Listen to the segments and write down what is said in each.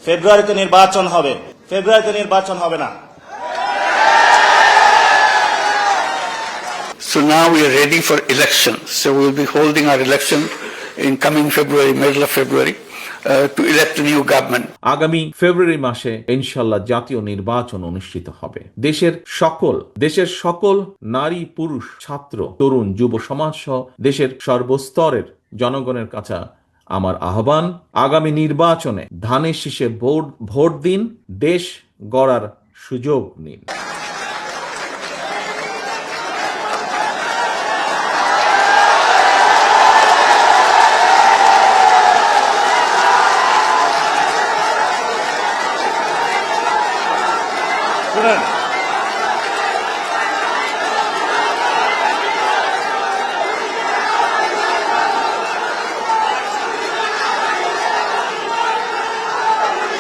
ফেব্রুয়ারিতে নির্বাচন হবে, ফেব্রুয়ারিতে নির্বাচন হবে না। So now we are ready for election. So we will be holding our election in coming February, middle of February, to elect a new government. আগামী ফেব্রুয়ারি মাসে ইনশাআল্লাহ জাতীয় নির্বাচন অনুষ্ঠিত হবে। দেশের সকল নারী, পুরুষ, ছাত্র, তরুণ, যুব সমাজ সহ দেশের সর্বস্তরের জনগণের কাছে আমার আহ্বান, আগামী নির্বাচনে ধানের শীষে ভোট দিন, দেশ গড়ার সুযোগ নিন।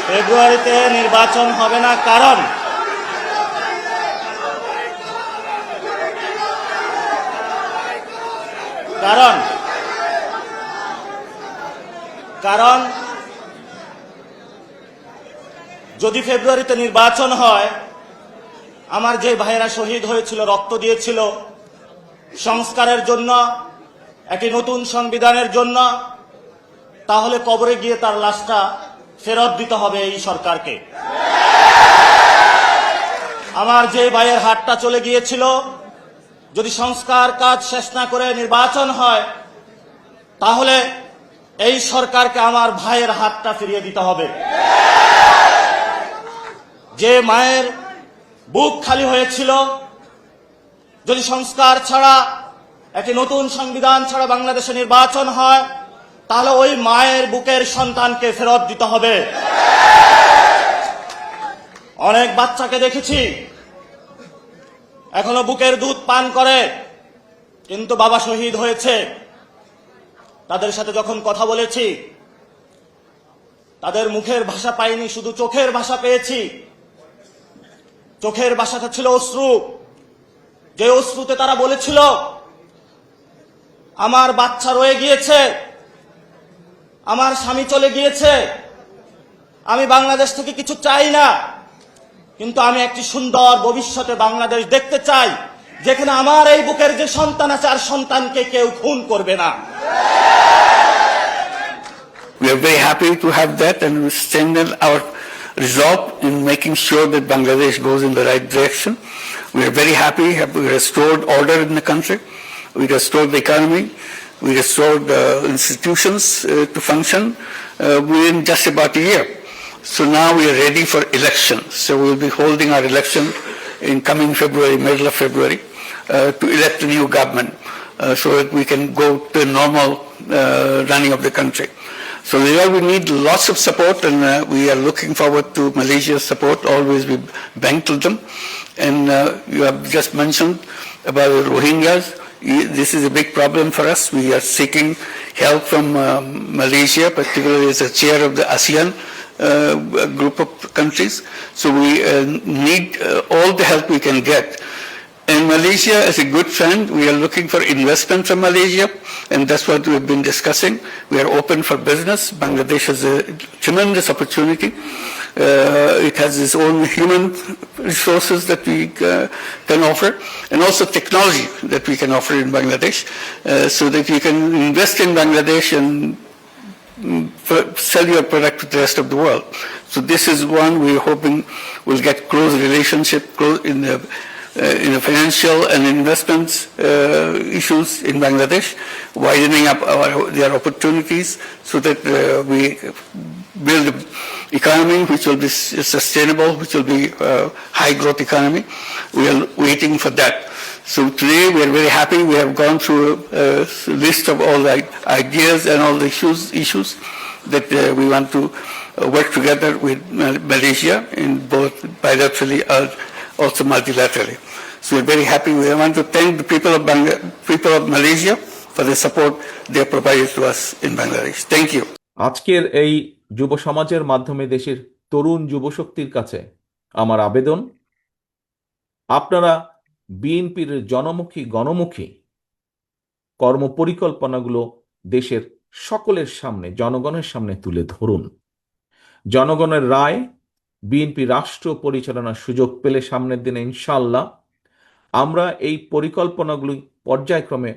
ফেব্রুয়ারিতে নির্বাচন হবে না, কারণ যদি ফেব্রুয়ারিতে নির্বাচন হয়, আমার যে ভাইয়েরা শহীদ হয়েছিল, রক্ত দিয়েছিল সংস্কারের জন্য, একটি নতুন সংবিধানের জন্য, তাহলে কবরে গিয়ে তার লাশটা ফেরত দিতে হবে এই সরকারকে। আমার যে ভাইয়ের হাতটা চলে গিয়েছিল, যদি সংস্কার কাজ শেষ না করে নির্বাচন হয়, তাহলে এই সরকারকে আমার ভাইয়ের হাতটা ফিরিয়ে দিতে হবে। যে মায়ের বুক খালি হয়েছিল, যদি সংস্কার ছাড়া, একটি নতুন সংবিধান ছাড়া বাংলাদেশে নির্বাচন হয়, তাহলে ওই মায়ের বুকের সন্তানকে ফেরত দিতে হবে। অনেক বাচ্চাকে দেখেছি এখনো বুকের দুধ পান করে, কিন্তু বাবা শহীদ হয়েছে। তাদের সাথে যখন কথা বলেছি, তাদের মুখের ভাষা পাইনি, শুধু চোখের ভাষা পেয়েছি। চোখের ভাষাটা ছিল অশ্রু, যে অশ্রুতে তারা বলেছিল, আমার বাচ্চা রয়ে গিয়েছে, আমার স্বামী চলে গিয়েছে, আমি বাংলাদেশ থেকে কিছু চাই না, কিন্তু আমি একটি সুন্দর ভবিষ্যতে বাংলাদেশ দেখতে চাই, যেখানে আমার এই বুকের যে সন্তান আছে, আর সন্তানকে কেউ খুন করবে না। We are very happy to have that, and we strengthen our resolve in making sure that Bangladesh goes in the right direction. We are very happy. We restored order in the country. We restored the economy. We restored institutions to function within just about a year. So now we are ready for election. So we will be holding our election in coming February, middle of February, to elect a new government so that we can go to a normal running of the country. So there we need lots of support, and we are looking forward to Malaysia's support. Always we bank to them. And you have just mentioned about the Rohingyas. This is a big problem for us. We are seeking help from Malaysia, particularly as a chair of the ASEAN group of countries. So we need all the help we can get. And Malaysia, as a good friend, we are looking for investment from Malaysia, and that's what we've been discussing. We are open for business. Bangladesh has a tremendous opportunity. It has its own human resources that we can offer, and also technology that we can offer in Bangladesh, so that you can invest in Bangladesh and sell your product to the rest of the world. So this is one we're hoping will get close relationship in the financial and investments issues in Bangladesh, widening up their opportunities so that we build an economy which will be sustainable, which will be high growth economy. We are waiting for that. So today we are very happy. We have gone through a list of all the ideas and all the issues that we want to work together with Malaysia in both bilaterally and also multilaterally. So we're very happy. We want to thank the people of Malaysia for the support they have provided to us in Bangladesh. Thank you. আজকের এই যুব সমাজের মাধ্যমে দেশের তরুণ যুবশক্তির কাছে আমার আবেদন, আপনারা বিএনপির গণমুখী কর্মপরিকল্পনাগুলো দেশের সকলের সামনে, জনগণের সামনে তুলে ধরুন। জনগণের রায়, বিএনপি রাষ্ট্র পরিচালনার সুযোগ পেলে সামনের দিনে ইনশাল্লাহ আমরা এই পরিকল্পনাগুলি পর্যায়ক্রমে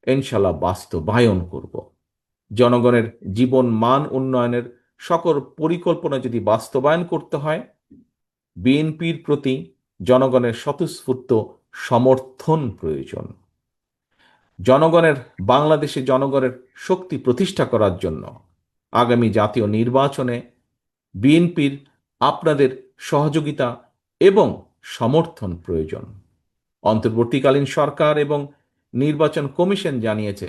ইনশাল্লাহ বাস্তবায়ন করব। জনগণের জীবন মান উন্নয়নের সকল পরিকল্পনা যদি বাস্তবায়ন করতে হয়, বিএনপির প্রতি জনগণের স্বতঃস্ফূর্ত সমর্থন প্রয়োজন। বাংলাদেশে জনগণের শক্তি প্রতিষ্ঠা করার জন্য আগামী জাতীয় নির্বাচনে বিএনপির আপনাদের সহযোগিতা এবং সমর্থন প্রয়োজন। অন্তর্বর্তীকালীন সরকার এবং নির্বাচন কমিশন জানিয়েছে,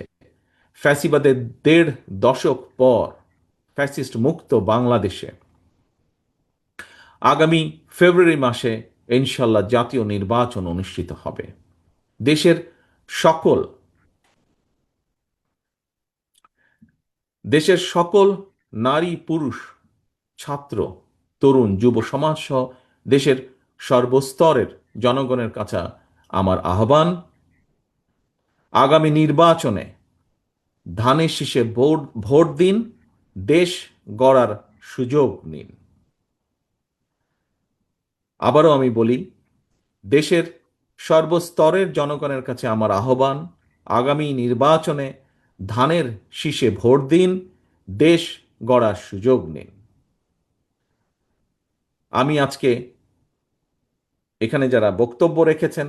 ফ্যাসিবাদের ১.৫ দশক পর ফ্যাসিস্ট মুক্ত বাংলাদেশে আগামী ফেব্রুয়ারি মাসে ইনশাল্লাহ জাতীয় নির্বাচন অনুষ্ঠিত হবে। দেশের সকল নারী পুরুষ, ছাত্র, তরুণ, যুব সমাজ সহ দেশের সর্বস্তরের জনগণের কাছে আমার আহ্বান, আগামী নির্বাচনে ধানের শীষে ভোট দিন, দেশ গড়ার সুযোগ নিন। আবারও আমি বলি, দেশের সর্বস্তরের জনগণের কাছে আমার আহ্বান, আগামী নির্বাচনে ধানের শীষে ভোট দিন, দেশ গড়ার সুযোগ নিন। আমি আজকে এখানে যারা বক্তব্য রেখেছেন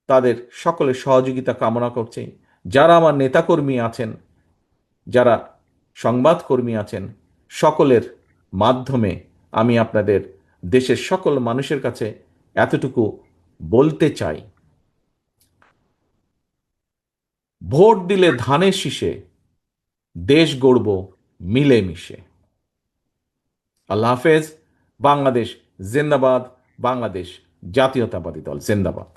তাদের সকলের সহযোগিতা কামনা করছি। যারা আমার নেতাকর্মী আছেন, যারা সংবাদকর্মী আছেন, সকলের মাধ্যমে আমি আপনাদের দেশের সকল মানুষের কাছে এতটুকু বলতে চাই, ভোট দিলে ধানের শীষে, দেশ গড়ব মিলেমিশে। আল্লাহ হাফেজ। বাংলাদেশ জিন্দাবাদ। বাংলাদেশ জাতীয়তাবাদী দল জিন্দাবাদ।